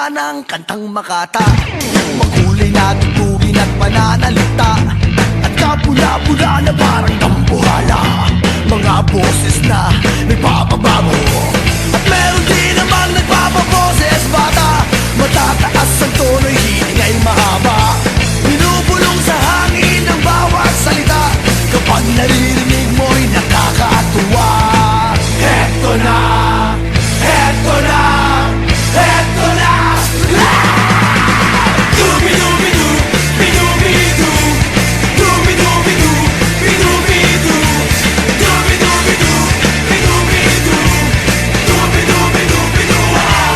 gumagawa ng kantang makata. Makulay na tugtugin at pananalita, at kapula-pula na parang dambuhala. Mga boses na nagpapabago, at meron din namang nagpapaboses bata. Matataas ang tono'y hiling ay mahaba, binubulong sa hangin ang bawat salita. Kapag naririnig mo'y nakakatuwa. Heto na, heto na, heto na. Dubi-dubi-du, bidubi-du, dubi-dubi-du, bidubi-du, dubi-dubi-du, bidubi-du, dubi-dubi-du, bidu-ah.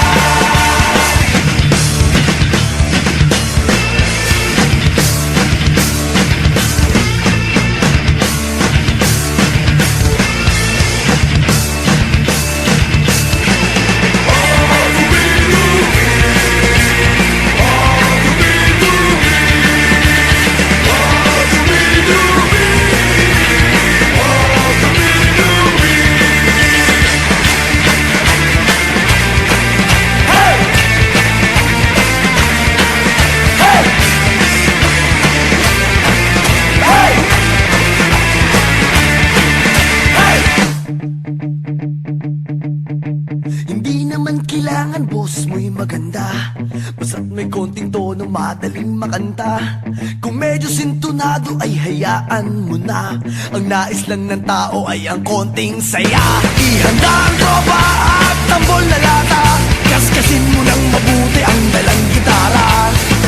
Hindi naman kailangan boses mo'y maganda, basta't may konting tono madaling makanta. Kung medyo sintonado ay hayaan mo na, ang nais lang ng tao ay ang konting saya. Ihanda ang tropa at tambol na lata, kaskasin mo ng mabuti ang dalang gitara.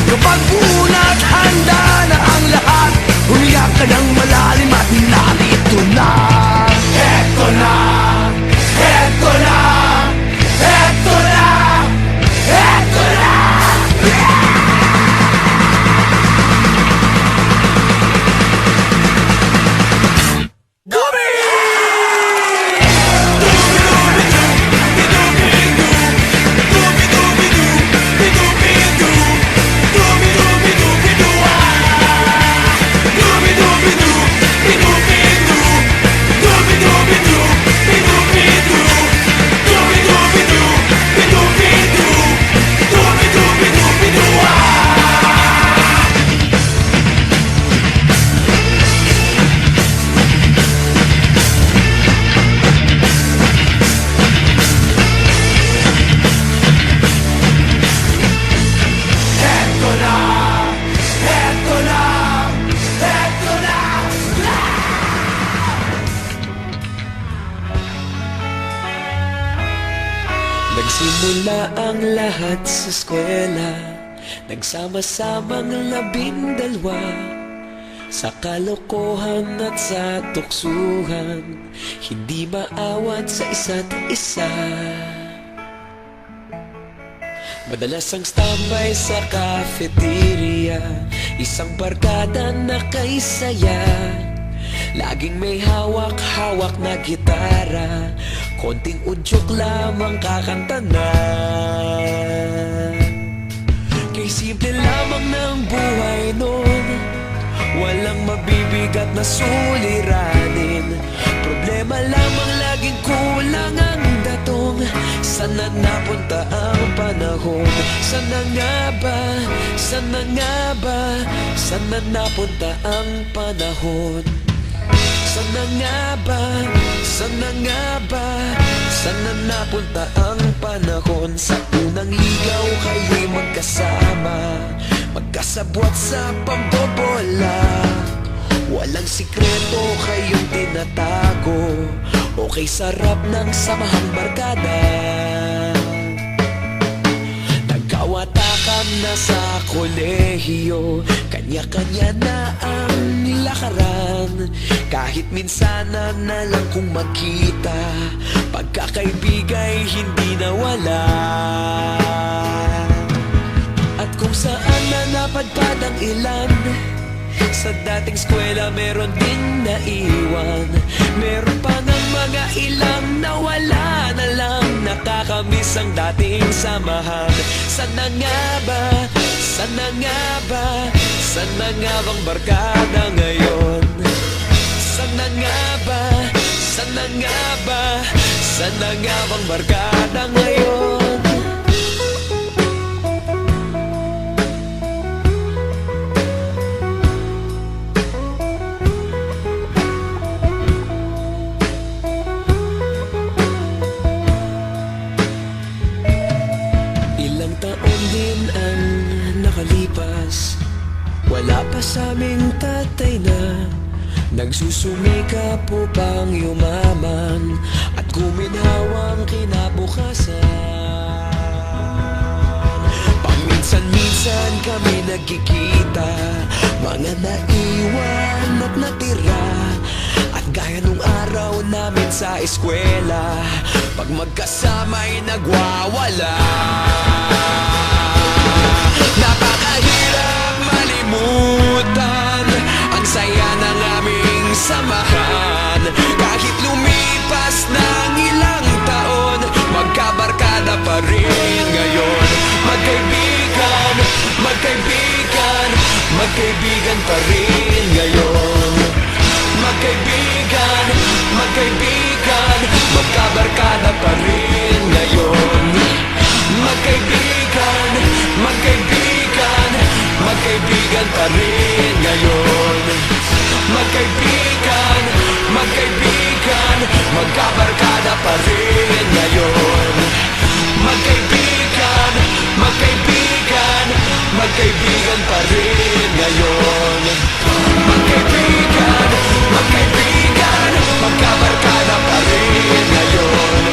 Kapag buo na't handa na ang lahat, humiyak ka ng malalim at narito na. Eto na, eto na, eto na, eto na. Dubi! Nagsimula ang lahat sa eskwela, nagsama-samang 12 sa kalokohan at sa tuksuhan, hindi maawat sa isa't isa. Madalas ang standby sa cafeteria, isang barkada na kay saya. Laging may hawak-hawak na gitara, konting udyok lamang kakanta na. Kay simple lamang ng buhay nun, walang mabibigat na suliranin. Problema lamang laging kulang ang datong. Sana napunta ang panahon? Sana nga ba? Sana nga ba? Sana napunta ang panahon? Sana nga ba? Sana nga ba? Sana napunta ang panahon? Sa unang ligaw kayo'y magkasama, magkasabwat sa pambobola. Walang sikreto kayong tinatago, okay sarap ng samahang barkada. Nagkawatakan na sa kolehiyo, kanya-kanya na ang nilakaran. Kahit minsan na lang kung magkita, pagkakaibigay hindi nawala. At kung saan na napadpad ang ilan, sa dating eskwela meron din naiwan. Meron pa ng mga ilang nawala na lang, nakakamiss ang dating samahan. Sana nga ba? Sana nga ba? Sana nga bang barkada ngayon? Sana nga ba? Sana nga ba? Sana nga bang barkada ngayon? sa aming tatay na nagsusumikap upang yumaman at guminhawang kinabukasan. Paminsan-minsan kami nagkikita, mga naiwan at natira, at gaya nung araw namin sa eskwela, pag magkasama'y nagwawala. Napakahirap malimutan ang saya ng aming samahan. Kahit lumipas ng ilang taon, magkabarkada pa rin ngayon. Magkaibigan, magkaibigan, magkaibigan pa rin ngayon. Magkaibigan, magkaibigan, magkabarkada pa rin ngayon. Magkaibigan, magkaibigan, magkaibigan pa rin ngayon. Magkaibigan, magkaibigan, magkabarkada pa rin ngayon. Magkaibigan, magkaibigan, magkaibigan pa rin ngayon. Magkaibigan, magkaibigan, magkabarkada pa rin ngayon.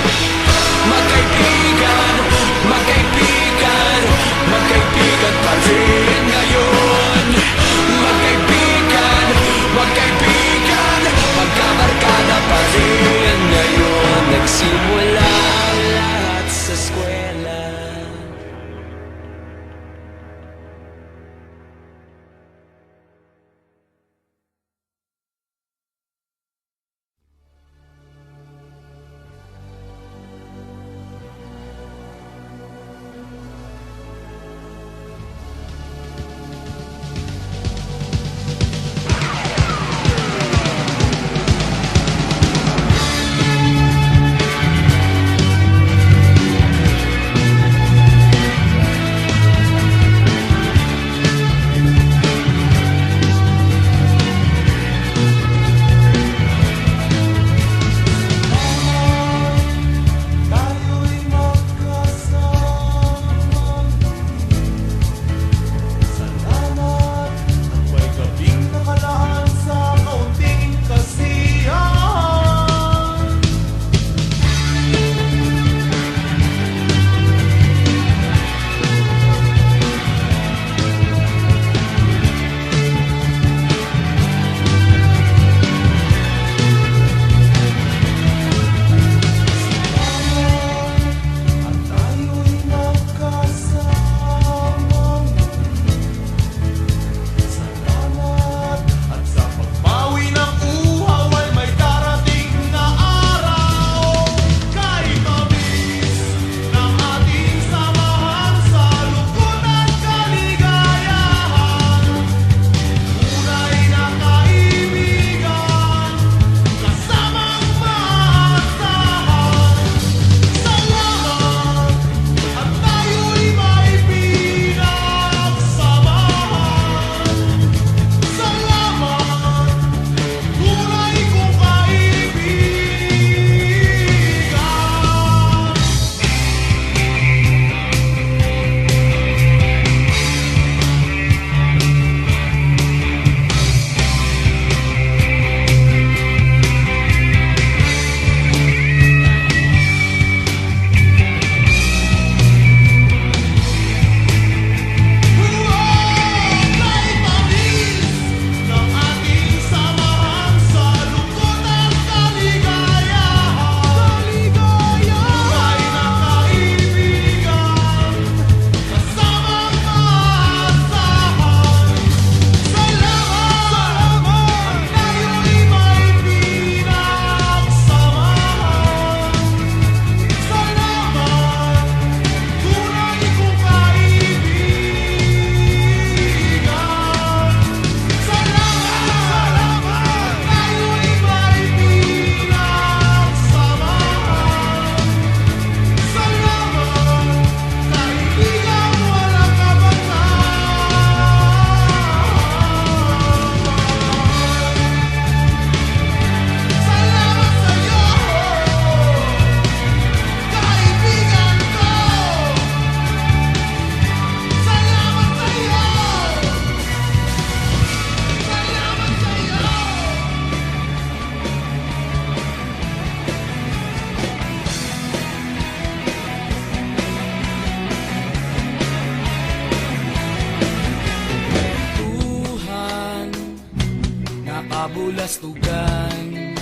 bulastugan,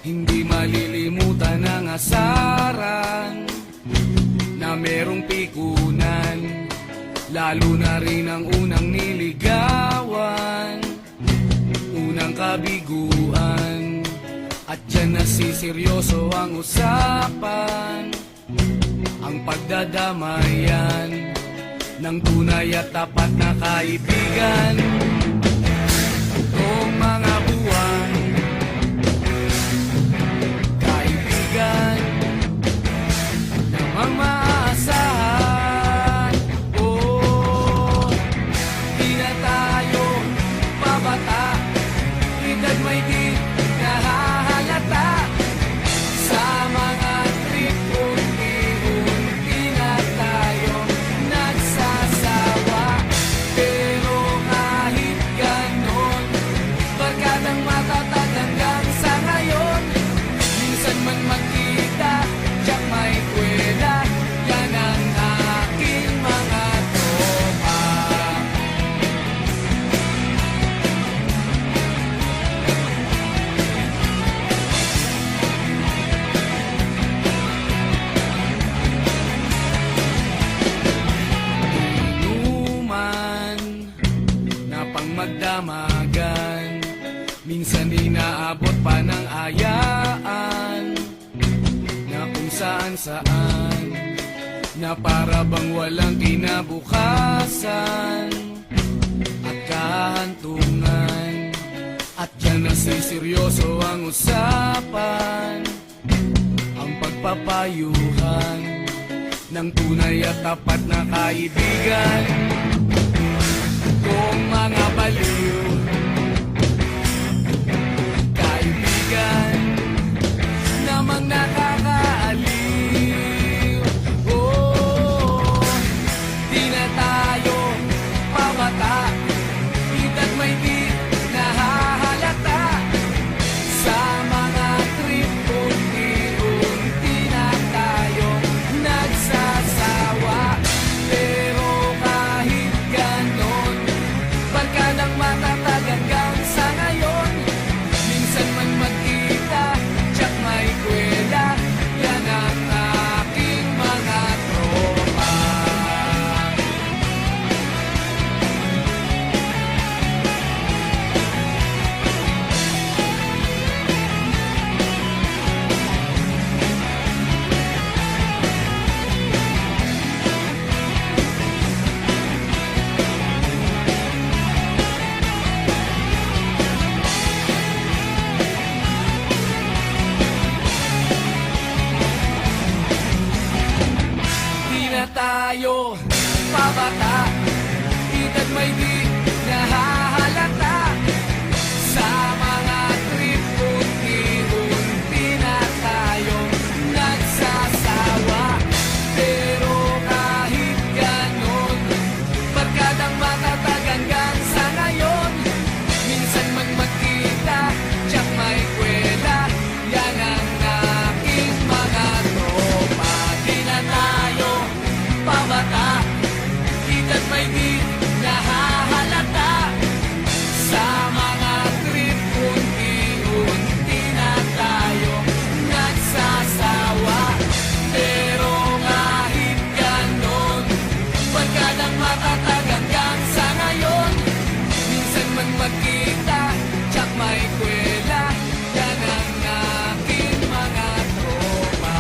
hindi malilimutan ang asaran na merong pikunan, lalo na rin ang unang niligawan, unang kabiguan, at dyan nasiseryoso ang usapan, ang pagdadamayan ng tunay at tapat na kaibigan. Noong mga buwan, kaibigan, namang maaasahan. Oh, di na tayo babata, edad may di nahahalata. Sa mga trip, unti-unti na tayo nagsasawa. Pero kahit ganon, barkadang matatag hanggang sa ngayon. Minsan man magkita, tiyak may kwela, yan ang aking mga tropa. Inuman na pang magdamagan, minsan inaabot pa ng ayaan, na kung saan na para bang walang kinabukasan at kahantungan. At dyan nasiseryoso ang usapan, ang pagpapayuhan ng tunay at tapat na kaibigan. Kung mga baliw, kaibigan, namang nakakaaliw. Oh, di na tayo pabata, edad may di nahahalata. Sa mga trip, unti-unti na tayo nagsasawa. Pero kahit ganon, barkadang matatag hanggang sa ngayon. Minsan man magkita, tiyak may kwela, yan ang aking mga tropa. Di na tayo pabata, edad may di nahahalata. Sa mga trip, unti-unti na tayo nagsasawa. Pero kahit ganon, barkadang matatag hanggang sa ngayon. Minsan man magkita, tiyak may kwela, yan ang aking mga tropa. Di na tayo pabata, edad may di nahahalata. Sa mga trip, unti-unti na tayo nagsasawa. Pero kahit ganon, barkadang matatag hanggang sa ngayon. Minsan man magkita, tiyak may kwela, yan ang aking mga tropa.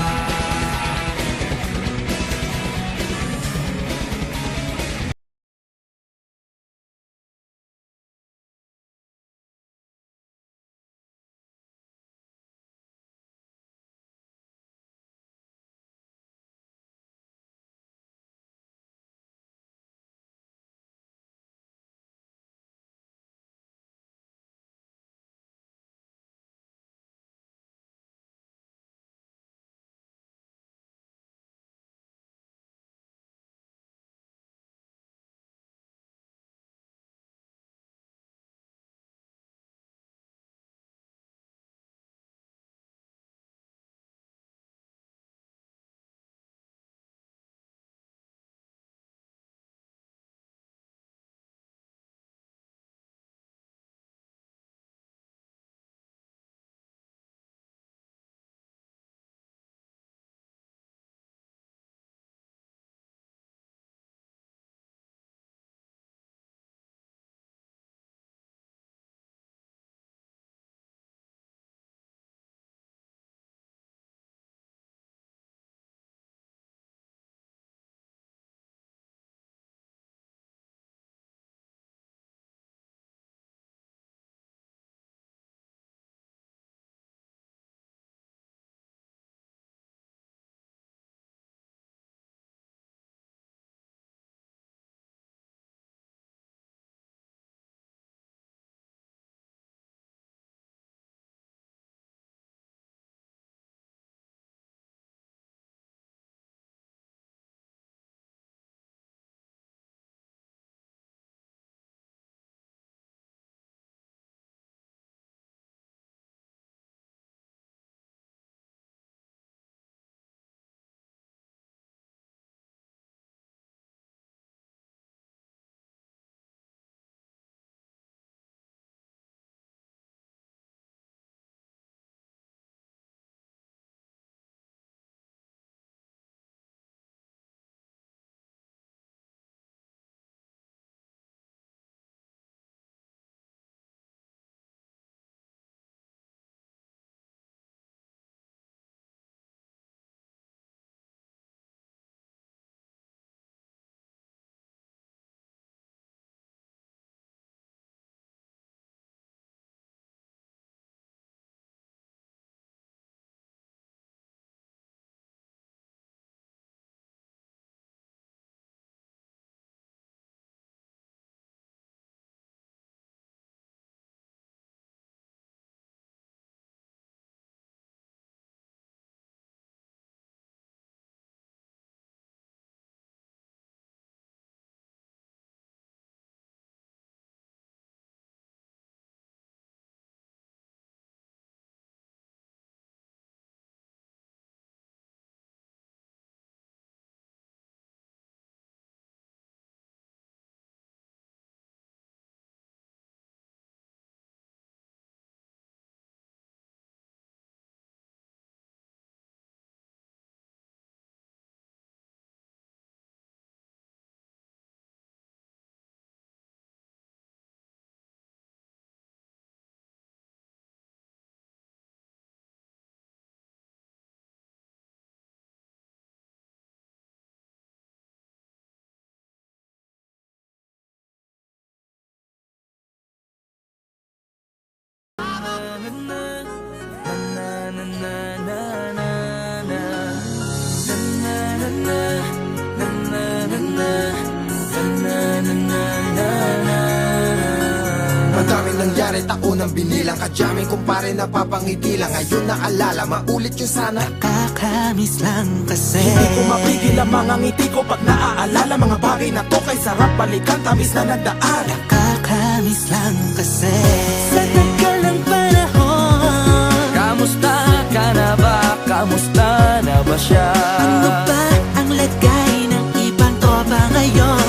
Madaming nangyari, taunang binilang. Kadyaming kumpare, napapangiti lang. Ngayon naalala, maulit yung sana. Kakamiss lang kasi Hindi ko mapigil ang mga ngiti ko pag naaalala mga bagay na to kay sarap balikan, tamis na nagdaan. Kakamiss lang kasi sa tagal ng panahon. Kamusta ka na ba? Kamusta na ba siya? Ano ba ang lagay ng ibang tropa ngayon?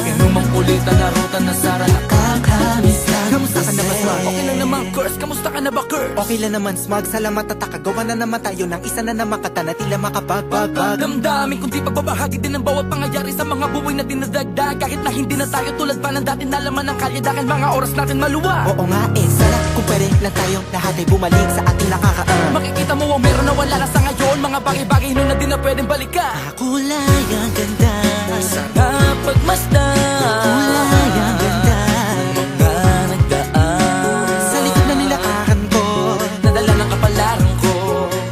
Inumang kulitan na ruta na sara na Kakamiss lang Kamusta ka na ba, Swag? Okay lang naman, Curse. Kamusta ka na ba, Curse? Okay lang naman, Smug. Salamat at takagawa na naman tayo ng isa na naman kata na tila makabagbag. Damdamin kundi pagbabahagi din ng bawat pangyayari sa mga buhay na dinadagdag. Kahit na hindi na tayo tulad pa ng dati na laman ng kalye dahil mga oras natin maluwa. Oo nga sana kung pwede lang tayong lahat ay bumalik sa ating nakakaan. Makikita mo ang meron na wala na sa ngayon. Mga bagay-bagay nun na di na pwedeng balikan. Kulay ang ganda Sana pagmasdan Kulay ang ganda mga nagdaan Sa likod na nilakaran ko Nadala ng kapalaran ko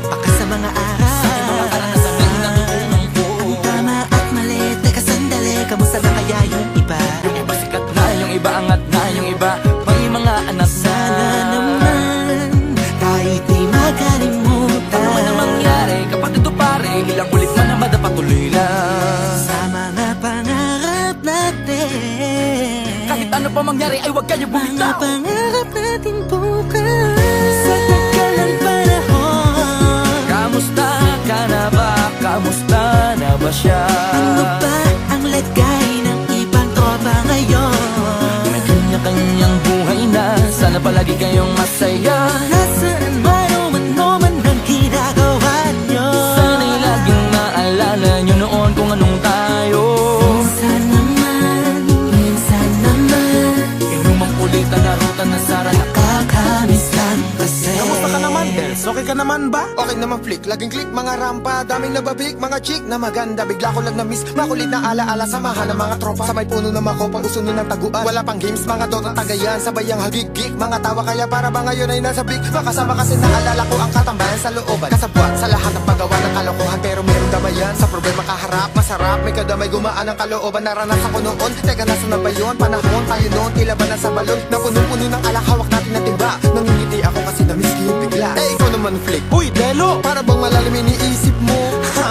Baka sa mga araw Mga karanasan na natutunan ko. Ang tama at mali Teka sandali Kamusta na kaya yung iba? Yung iba sikat na, yung iba angat na, yung iba may mga anak na. Sana naman Tayo'y di makalimutan Ano man ang mangyari kapag ito pare, ilang ulit man ang madapatuloy lang. Sa mga pangarap natin Kahit ano pa mangyari ay huwag kayo Mga bumitaw. pangarap natin bukas Sa tagal ng panahon Kamusta ka na ba? Kamusta na ba siya? Ano ba ang lagay ng ibang tropa ngayon? May kanya-kanyang buhay na, sana palagi kayong masaya. Nasaan man o man ang ginagawa nyo Sana'y laging maalala nyo noon kung anong tayo. Minsan naman Inumang kulitan na ruta na sara na Kakamiss lang kasi Kamusta ka naman, Dels? Okay ka naman ba? Okay naman flick, laging click, mga rampa. Daming nababik, mga chick na maganda. Bigla ko lang na-miss, makulit na alaala. Samahan ng mga tropa, sa may puno na makopa. Uso nun ng taguan, wala pang games, mga dota tagayan. Sabay ang hagigik, mga tawa kaya para ba ngayon ay nasa big. Makasama kasi naalala ko ang katambayan sa looban. Kasabwat sa lahat ng paggawa ng kalokohan, pero meron damayan. Sa problema kaharap, masarap, may kadamay gumaan ang kalooban. Naranasan ko noon, teka nasa na ba yun? Panahon tayo noon, tila ba nasa balon? Na puno-puno ng alak, hawak natin na timba. Nangingiti ako kasi na-miss ko yung bigla. Eh, ikaw naman flick, Uy, Delo! para bang malalim iniisip mo?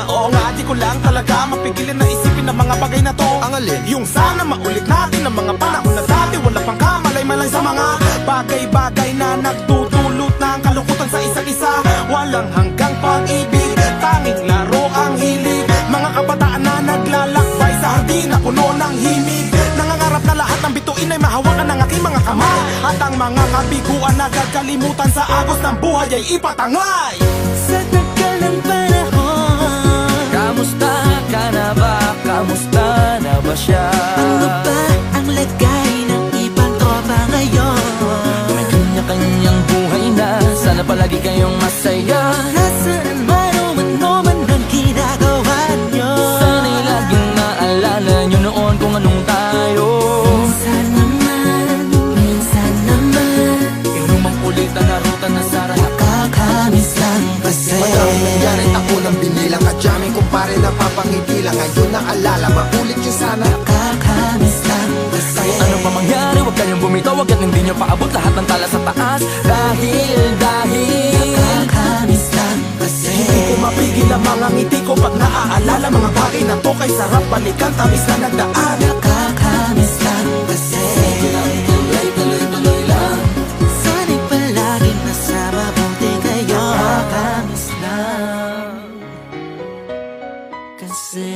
Oo nga, di ko lang talaga mapigilin na isipin ang mga bagay na to. Ang alin? Yung sana maulit natin ang mga panahon na dati wala pang kamalay-malay sa mga bagay-bagay na nagdudulot ng kalungkutan sa isa't isa. Walang hanggang pag-ibig, tanging laro ang hilig. Mga kabataan na naglalakbay sa hardin na puno ng himig. Nangangarap na lahat ng bituin ay mahawakan ng aking mga kamay. At ang mga kabiguan na gagalimutan sa agos ng buhay ay ipatangay. Sa tagal ng panahon Kamusta ka na ba? Kamusta na ba siya? Ano ba ang lagay ng ibang tropa ngayon? May kanya-kanyang buhay na, sana palagi kayong masaya. Nasaan man o man ang ginagawa nyo? Sana'y laging maalala nyo noon kung anong tayo. Minsan naman Inumang kulitan na ruta na sara na Kakamiss lang kasi Madaming nangyari, taunang binilang. Kadyaming kumpare, napapangiti lang. Ngayon naalala, maulit yung sana. Kakamiss lang kasi Kahit ano pa mangyari, huwag kayong bumitaw. Hanggat hindi nyo paabot lahat ng tala sa taas. Dahil Kakamiss lang kasi Hindi ko mapigil ang mga ngiti ko pag naaalala mga bagay na to kay sarap balikan, tamis na nagdaan. Kakamiss lang kasi tuloy-tuloy lang. Sana'y palaging nasa mabuti kayo Kakamiss lang kasi